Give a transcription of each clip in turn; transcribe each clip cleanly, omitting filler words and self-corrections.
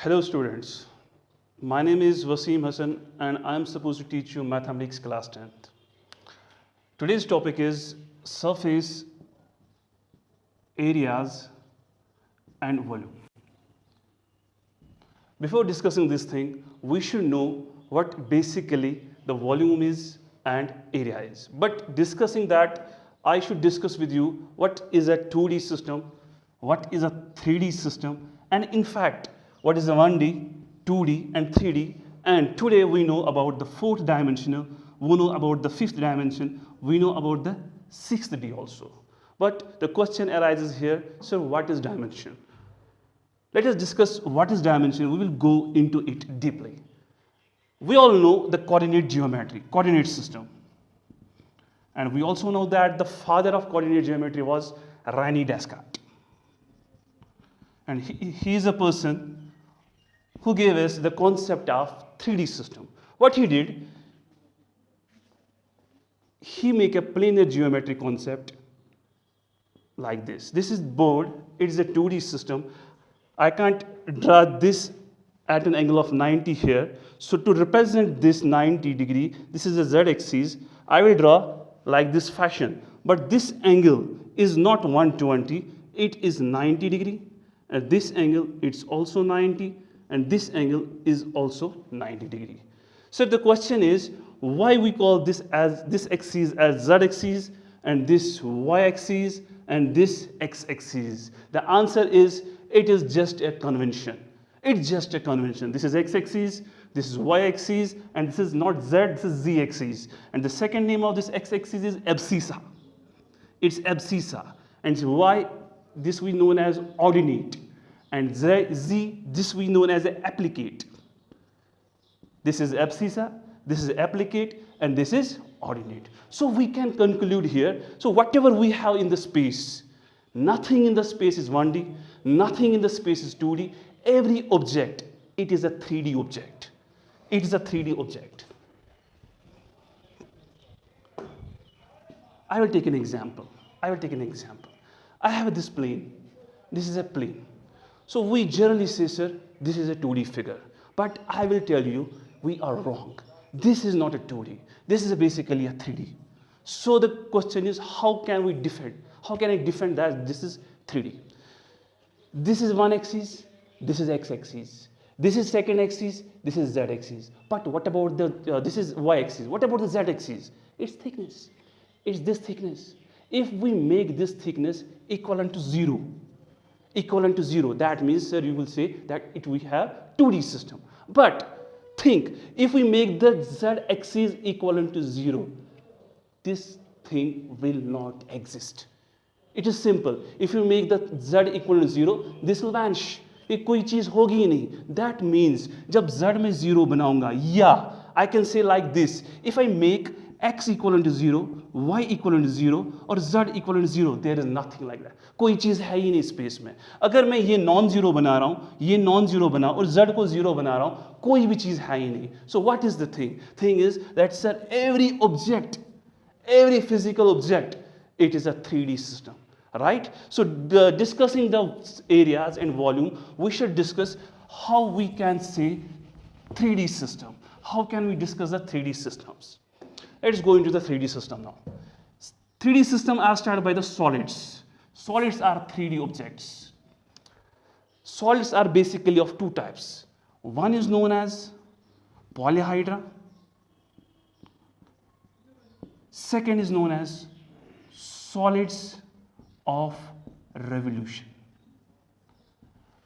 Hello students, my name is Wasim Hassan and I am supposed to teach you mathematics class 10th. Today's topic is surface, areas and volume. Before discussing this thing, we should know what basically the volume is and area is. But discussing that, I should discuss with you what is a 2D system, what is a 3D system, and in fact, what is a 1D, 2D, and 3D. And today we know about the fourth dimensional, we know about the fifth dimension, we know about the sixth D also. But the question arises here, so what is dimension? Let us discuss what is dimension. We will go into it deeply. We all know the coordinate geometry, coordinate system. And we also know that the father of coordinate geometry was René Descartes. And he is a person who gave us the concept of 3D system. What he did, he make a planar geometry concept like this. This is board, it is a 2D system. I can't draw this at an angle of 90 here. So to represent this 90 degree, this is a z-axis, I will draw like this fashion. But this angle is not 120, it is 90 degree. At this angle, it's also 90. And this angle is also 90 degree. So the question is, why we call this axis as z-axis and this y-axis and this x-axis? The answer is, it is just a convention. It's just a convention. This is x-axis, this is y-axis, and this is not z, this is z-axis. And the second name of this x-axis is abscissa. It's abscissa. And y, this we know as ordinate. And z, this we know as an applicate. This is abscissa, this is applicate, and this is ordinate. So we can conclude here, so whatever we have in the space, nothing in the space is 1D, nothing in the space is 2D, every object, it is a 3D object. It is a 3D object. I will take an example. I have this plane. This is a plane. So we generally say, sir, this is a 2D figure. But I will tell you, we are wrong. This is not a 2D. This is basically a 3D. So the question is, how can we defend? How can I defend that this is 3D? This is one axis, this is x-axis. This is second axis, this is z-axis. But what about this is y-axis. What about the z-axis? It's thickness. It's this thickness. If we make this thickness equivalent to 0, that means, sir, you will say that we have 2D system. But think, if we make the z-axis equivalent to 0, this thing will not exist. It is simple. If you make the z equal to 0, this will vanish. कोई चीज होगी ही नहीं. That means जब z में 0 बनाऊंगा, yeah, I can say like this. If I make x equivalent to 0, y equivalent to 0 और z equivalent to 0, there is nothing like that. कोई चीज है ही नहीं स्पेस में. अगर मैं ये नॉन जीरो बना रहा हूँ, ये नॉन जीरो बना और z को 0 बना रहा हूँ, कोई भी चीज है ही नहीं. So what is the thing? Thing is that, sir, every object, every physical object, it is a 3D system. Right? So discussing the areas and volume, we should discuss how we can say 3D system. How can we discuss the 3D systems? Let's go into the 3D system now. 3D system are started by the solids. Solids are 3D objects. Solids are basically of two types. One is known as polyhedra. Second is known as solids of revolution.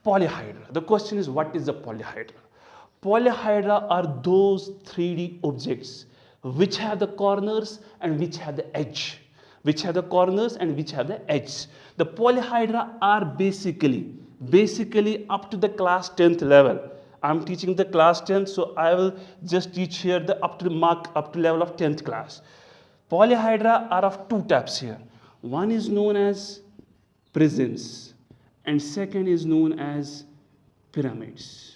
Polyhedra. The question is, what is a polyhedra? Polyhedra are those 3D objects which have the corners and which have the edge. Which have the corners and which have the edge. The polyhedra are basically up to the class 10th level. I'm teaching the class 10th, so I will just teach here the up to level of 10th class. Polyhedra are of two types here. One is known as prisms and second is known as pyramids.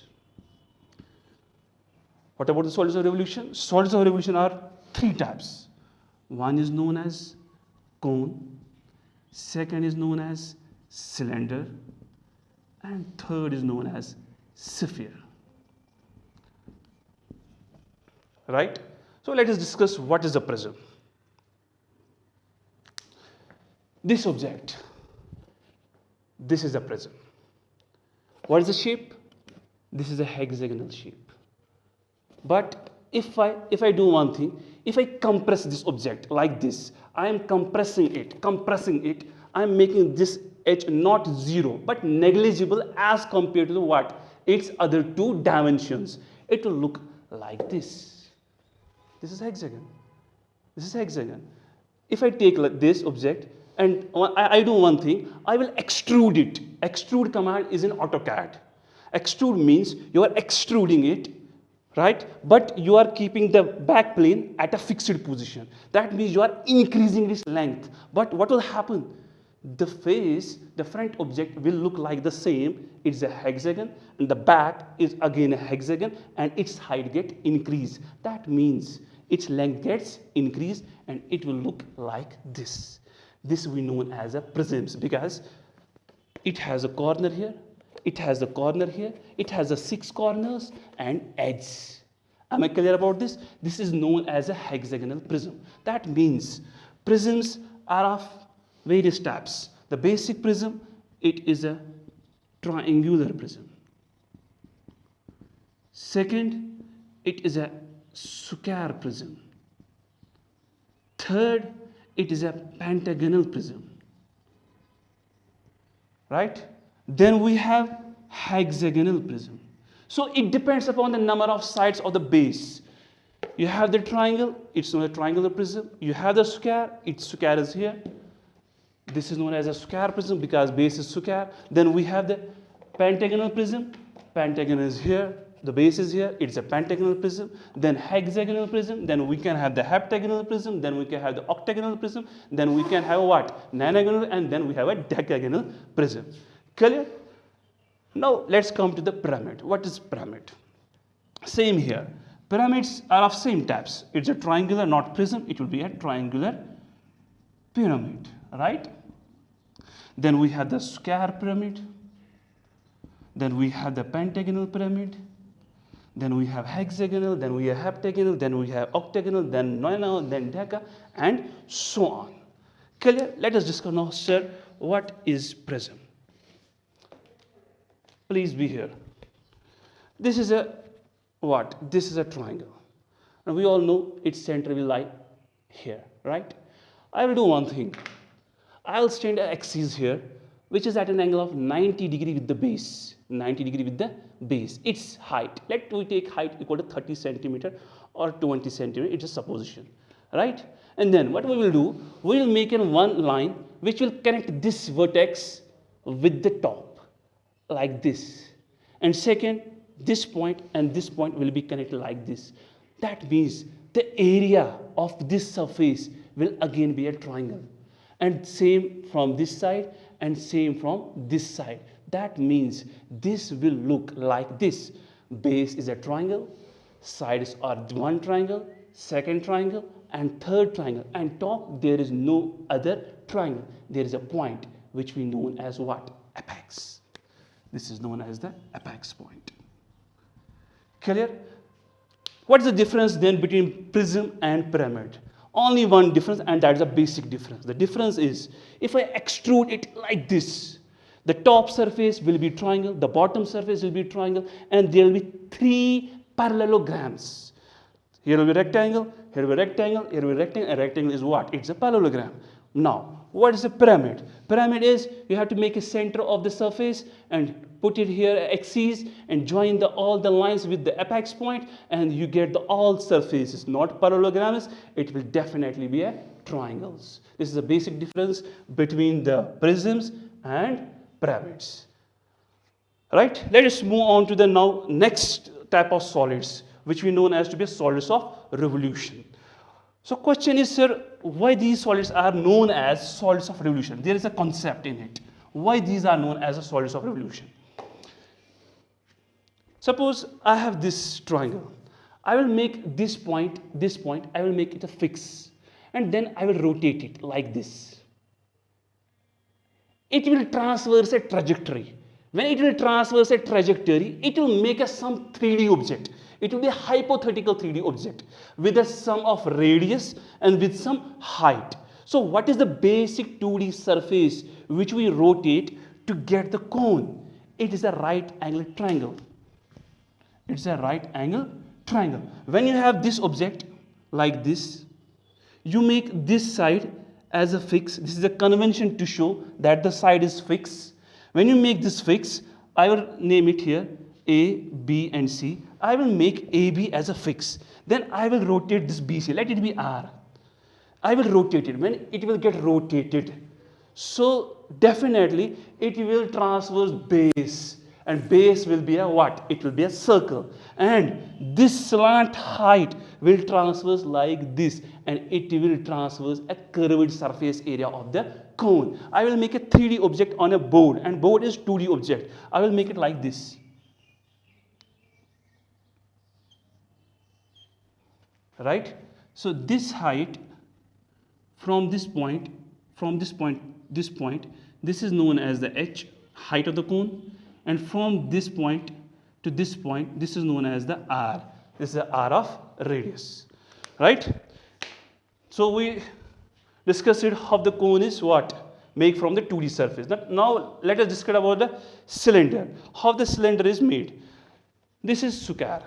What about the solids of revolution? Solids of revolution are three types. One is known as cone, second is known as cylinder, and third is known as sphere. Right? So let us discuss what is a prism. This object, this is a prism. What is the shape? This is a hexagonal shape. But if I do one thing, if I compress this object like this, I am compressing it, I am making this edge not zero but negligible as compared to what? Its other two dimensions. It will look like this. This is hexagon. This is hexagon. If I take this object and I do one thing, I will extrude it. Extrude command is in AutoCAD. Extrude means you are extruding it, right? But you are keeping the back plane at a fixed position. That means you are increasing its length. But what will happen? The face, the front object will look like the same. It's a hexagon and the back is again a hexagon and its height get increased. That means its length gets increased and it will look like this. This we know as a prisms because it has a corner here, it has a corner here, it has a 6 corners and edges. Am I clear about this? This is known as a hexagonal prism. That means prisms are of various types. The basic prism, it is a triangular prism. Second, it is a square prism. Third, it is a pentagonal prism. Right? Then we have hexagonal prism. So it depends upon the number of sides of the base. You have the triangle, it's known as a triangular prism. You have the square, its square is here. This is known as a square prism because base is square. Then we have the pentagonal prism. Pentagon is here, the base is here, it's a pentagonal prism. Then hexagonal prism, then we can have the heptagonal prism, then we can have the octagonal prism, then we can have what? Nonagonal, and then we have a decagonal prism. Clear? Now let's come to the pyramid. What is pyramid? Same here. Pyramids are of same types. It's a triangular, not prism. It will be a triangular pyramid, right? Then we have the square pyramid. Then we have the pentagonal pyramid. Then we have hexagonal. Then we have heptagonal. Then we have octagonal. Then nonagonal. Then deca, and so on. Clear? Let us discuss now, sir, what is prism? Please be here. This is a what? This is a triangle. And we all know its center will lie here, right? I will do one thing. I will stand an axis here, which is at an angle of 90 degree with the base. 90 degree with the base. Its height. Let we take height equal to 30 centimeter or 20 centimeter. It's a supposition, right? And then what we will do, we will make in one line which will connect this vertex with the top. Like this. And second, this point and this point will be connected like this. That means the area of this surface will again be a triangle. And same from this side and same from this side. That means this will look like this. Base is a triangle, sides are one triangle, second triangle, and third triangle. And top there is no other triangle. There is a point which we know as what? Apex. This is known as the apex point. Clear? What is the difference then between prism and pyramid? Only one difference, and that is a basic difference. The difference is, if I extrude it like this, the top surface will be triangle, the bottom surface will be triangle, and there will be 3 parallelograms. Here will be rectangle, here will be rectangle, here will be rectangle, and rectangle is what? It's a parallelogram. Now, what is a pyramid? Pyramid is you have to make a center of the surface and put it here axis and join all the lines with the apex point, and you get all surfaces, not parallelograms. It will definitely be a triangles. This is a basic difference between the prisms and pyramids. Right? Let us move on to the now next type of solids, which we know as to be solids of revolution. So question is, sir, why these solids are known as solids of revolution? There is a concept in it. Why these are known as solids of revolution? Suppose I have this triangle. I will make this point, I will make it a fix. And then I will rotate it like this. It will traverse a trajectory. When it will traverse a trajectory, it will make a some 3D object. It will be a hypothetical 3D object with a sum of radius and with some height. So what is the basic 2D surface which we rotate to get the cone? It is a right angle triangle. It's a right angle triangle. When you have this object like this, you make this side as a fix. This is a convention to show that the side is fixed. When you make this fix, I will name it here A, B and C. I will make AB as a fix. Then I will rotate this BC. Let it be R. I will rotate it. When it will get rotated, so definitely it will traverse base. And base will be a what? It will be a circle. And this slant height will traverse like this. And it will traverse a curved surface area of the cone. I will make a 3D object on a board. And board is 2D object. I will make it like this. Right? So this height from this point, this is known as the H, height of the cone. And from this point to this point, this is known as the R. This is the R of radius. Right? So we discussed it how the cone is what? Made from the 2D surface. Now let us discuss about the cylinder. How the cylinder is made. This is sucar.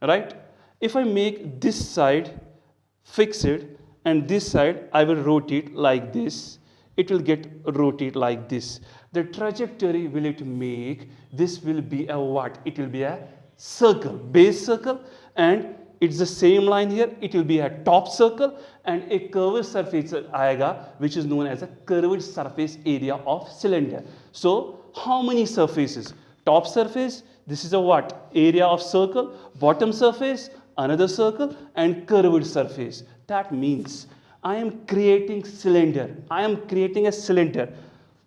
Right? If I make this side fix it and this side I will rotate like this, it will get rotate like this. The trajectory will it make, this will be a what? It will be a circle, base circle, and it's the same line here. It will be a top circle and a curved surface aega, which is known as a curved surface area of cylinder. So how many surfaces? Top surface, this is a what? Area of circle. Bottom surface, another circle, and curved surface. That means I am creating cylinder. I am creating a cylinder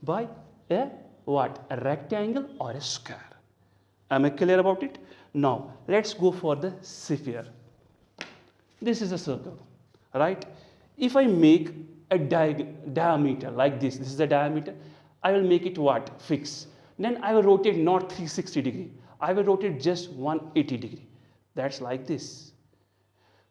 by a what? A rectangle or a square. Am I clear about it? Now let's go for the sphere. This is a circle, right? If I make a diameter like this is the diameter, I will make it what? Fix. Then I will rotate not 360 degree. I will rotate just 180 degree. That's like this.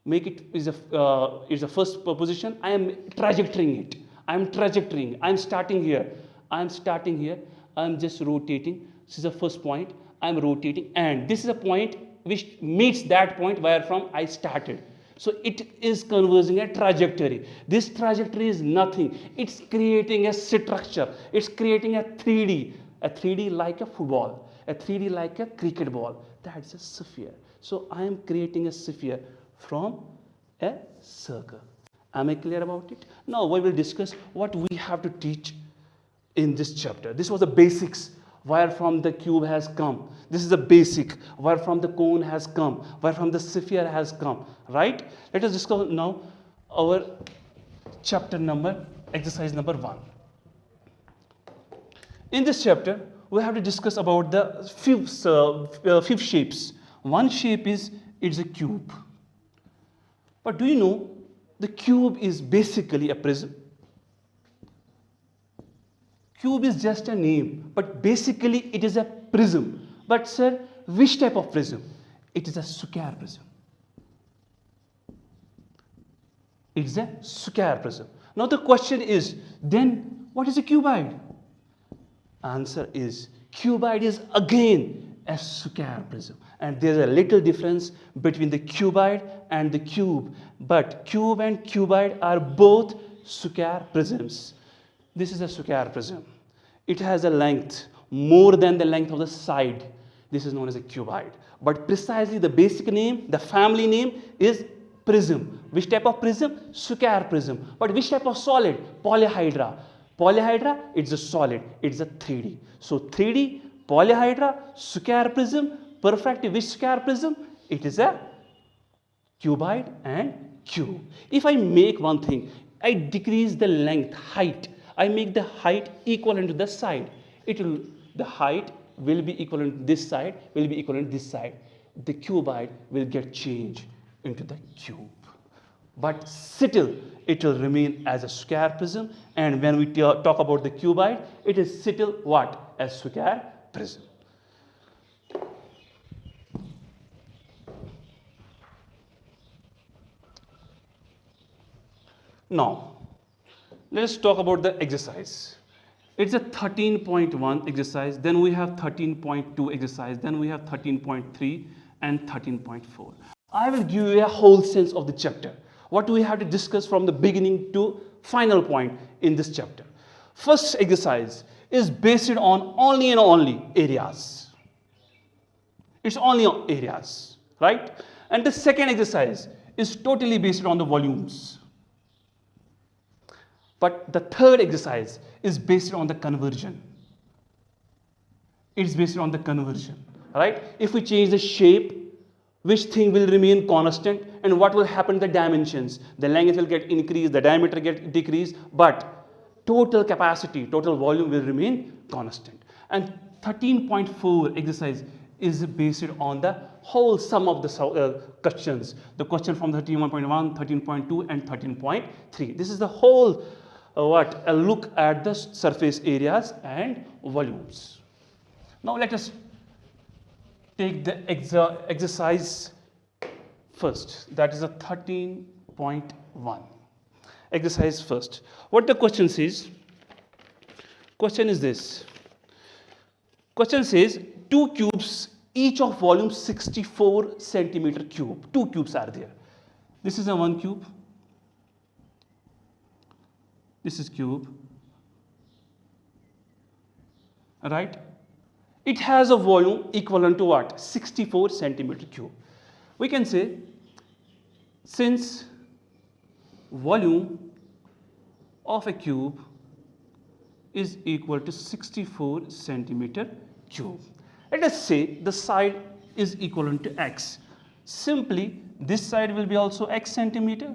Make it is a first position. I am trajectorying it. I am trajectorying. I am starting here. I am starting here. I am just rotating. This is the first point. I am rotating, and this is a point which meets that point where from I started. So it is conversing a trajectory. This trajectory is nothing. It's creating a structure. It's creating a 3D like a football, a 3D like a cricket ball. That's a sphere. So I am creating a sphere from a circle. Am I clear about it? Now we will discuss what we have to teach in this chapter. This was the basics where from the cube has come. This is the basic where from the cone has come, where from the sphere has come. Right? Let us discuss now our exercise number 1. In this chapter, we have to discuss about the fifth shapes. One shape is it's a cube. But do you know the cube is basically a prism? Cube is just a name, but basically it is a prism. But sir, which type of prism? It is a square prism. It is a square prism. Now the question is, then what is a cuboid? Answer is, cuboid is again a square prism. And there is a little difference between the cuboid and the cube. But cube and cuboid are both square prisms. This is a square prism. It has a length more than the length of the side. This is known as a cuboid. But precisely the basic name, the family name is prism. Which type of prism? Square prism. But which type of solid? Polyhedra. Polyhedra, it's a solid. It's a 3D. So 3D, polyhedra, square prism, perfect. Which square prism? It is a cuboid and cube. If I make one thing, I decrease the length, height. I make the height equivalent to the side. The height will be equivalent to this side, will be equivalent to this side. The cuboid will get changed into the cube. But still, it will remain as a square prism. And when we talk about the cuboid, it is still what? A square prism. Now, let's talk about the exercise. It's a 13.1 exercise, then we have 13.2 exercise, then we have 13.3 and 13.4. I will give you a whole sense of the chapter. What do we have to discuss from the beginning to final point in this chapter? First exercise is based on only and only areas. It's only on areas, right? And the second exercise is totally based on the volumes. But the third exercise is based on the conversion. It's based on the conversion, right? If we change the shape, which thing will remain constant and what will happen to the dimensions? The length will get increased, the diameter get decreased, but total capacity, total volume will remain constant. And 13.4 exercise is based on the whole sum of the questions. The question from 13.1, 13.2 and 13.3. This is the whole a look at the surface areas and volumes. Now let us take the exercise first. That is a 13.1. Exercise first. What the question says? Question is this. Question says 2 cubes, each of volume 64 centimeter cube. 2 cubes are there. This is a 1 cube. This is cube, right? It has a volume equivalent to what? 64 centimeter cube. We can say, since volume of a cube is equal to 64 centimeter cube. Let us say the side is equivalent to x. Simply, this side will be also x centimeter.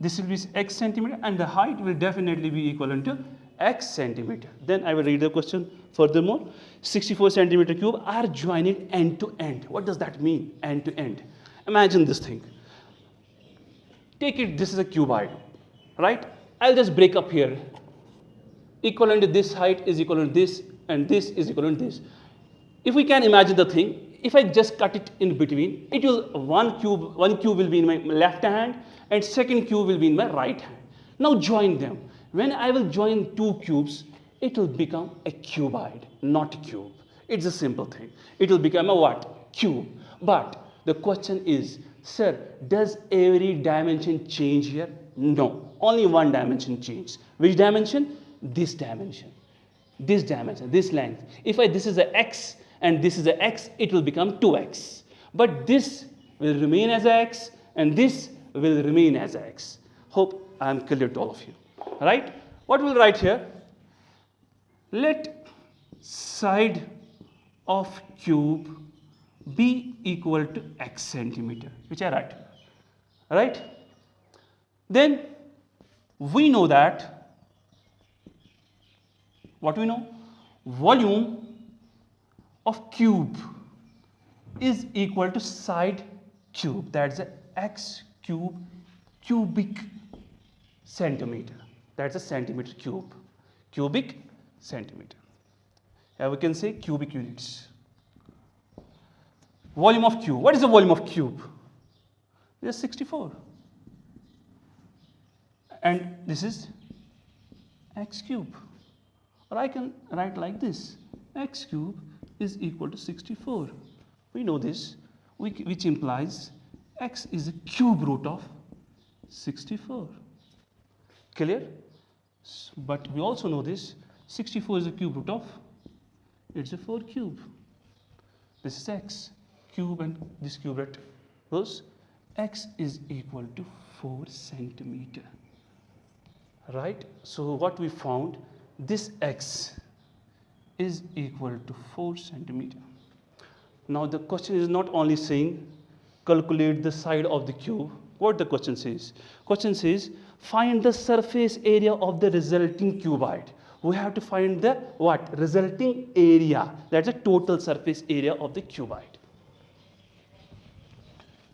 This will be x centimeter and the height will definitely be equivalent to x centimeter. Then I will read the question furthermore. 64 centimeter cube are joining end to end. What does that mean, end to end? Imagine this thing. Take it, this is a cuboid, right? I'll just break up here. Equivalent to this height is equivalent to this and this is equivalent to this. If we can imagine the thing, if I just cut it in between, it will one cube will be in my left hand and second cube will be in my right hand. Now join them. When I will join 2 cubes, it will become a cuboid, not a cube. It's a simple thing. It will become a what? Cube. But the question is, sir, does every dimension change here? No. Only one dimension changes. Which dimension? This dimension. This dimension, this length. If this is a x and this is a x, it will become 2x. But this will remain as a x and this will remain as x. Hope I am clear to all of you. Right? What we'll write here? Let side of cube be equal to x centimeter, which I write. Right? Then we know that, what we know? Volume of cube is equal to side cube. That's a x cube cubic centimeter. That's a centimeter cube. Cubic centimeter. Here we can say cubic units. Volume of cube. What is the volume of cube? It is 64. And this is x cube. Or I can write like this. X cube is equal to 64. We know this, which implies x is a cube root of 64. Clear? But we also know this, 64 is a cube root of, it's a 4 cube. This is x cube and this cube root goes, x is equal to 4 centimeter. Right? So what we found, this x is equal to 4 centimeter. Now the question is not only saying calculate the side of the cube. What the question says? Question says find the surface area of the resulting cuboid. We have to find the what? Resulting area. That's the total surface area of the cuboid.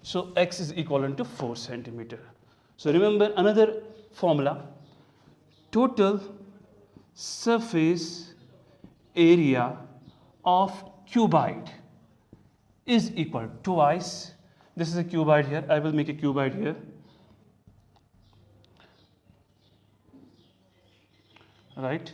So x is equivalent to 4 centimeter. So remember another formula. Total surface area of cuboid is equal twice. This is a cuboid here. I will make a cuboid here. Right?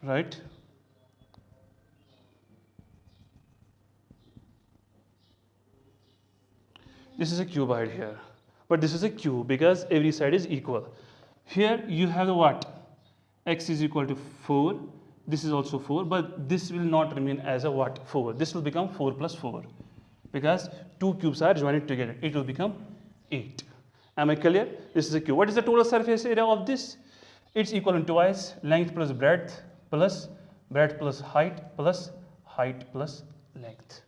Right? This is a cuboid here, but this is a cube because every side is equal. Here you have the what? X is equal to 4. This is also 4, but this will not remain as a what? 4. This will become 4 plus 4 because two cubes are joined together. It will become 8. Am I clear? This is a cube. What is the total surface area of this? It's equal to twice length plus breadth plus height plus length.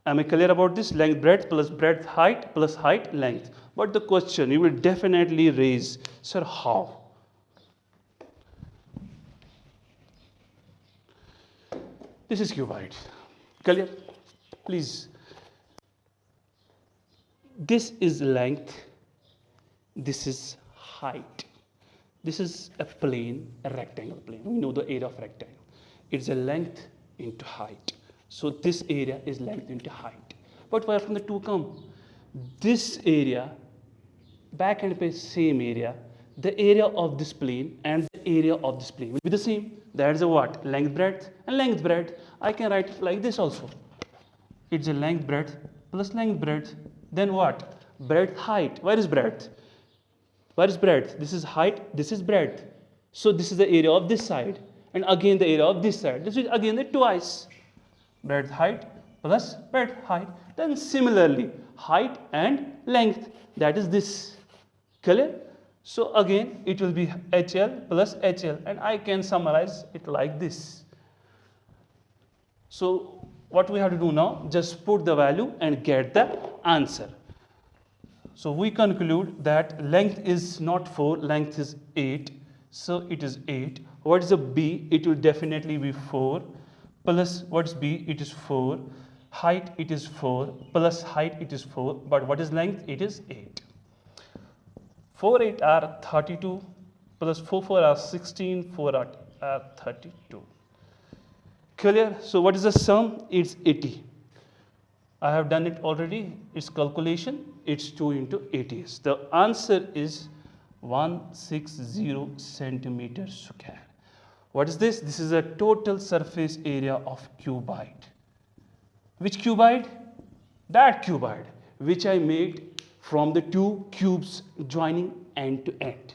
Am I clear about this? Length, breadth plus breadth, height plus height, length. But the question you will definitely raise, sir, how? This is cuboid. Clear? Please. This is length. This is height. This is a plane, a rectangle plane. We know the area of rectangle. It's a length into height. So this area is length into height. But where from the two come? This area, back and pay same area, the area of this plane and the area of this plane will be the same. That is a what? Length breadth and length breadth. I can write it like this also. It's a length breadth plus length breadth. Then what? Breadth height. Where is breadth? Where is breadth? This is height, this is breadth. So this is the area of this side. And again the area of this side. This is again the twice. Breadth height plus breadth height. Then similarly, height and length. That is this. Clear? So again it will be HL plus HL. And I can summarize it like this. So what we have to do now? Just put the value and get the answer. So we conclude that length is not 4, length is 8. So it is 8. What is the B? It will definitely be 4. Plus what's B? It is 4. Height it is 4. Plus height it is 4. But what is length? It is 8. 4 8 are 32. Plus 4 4 are 16. 4 are 32. Clear? So what is the sum? It's 80. I have done it already. Its calculation, it's 2 into 80. The answer is 160 centimeters square. What is this? This is a total surface area of cuboid. Which cuboid? That cuboid which I made from the two cubes joining end to end.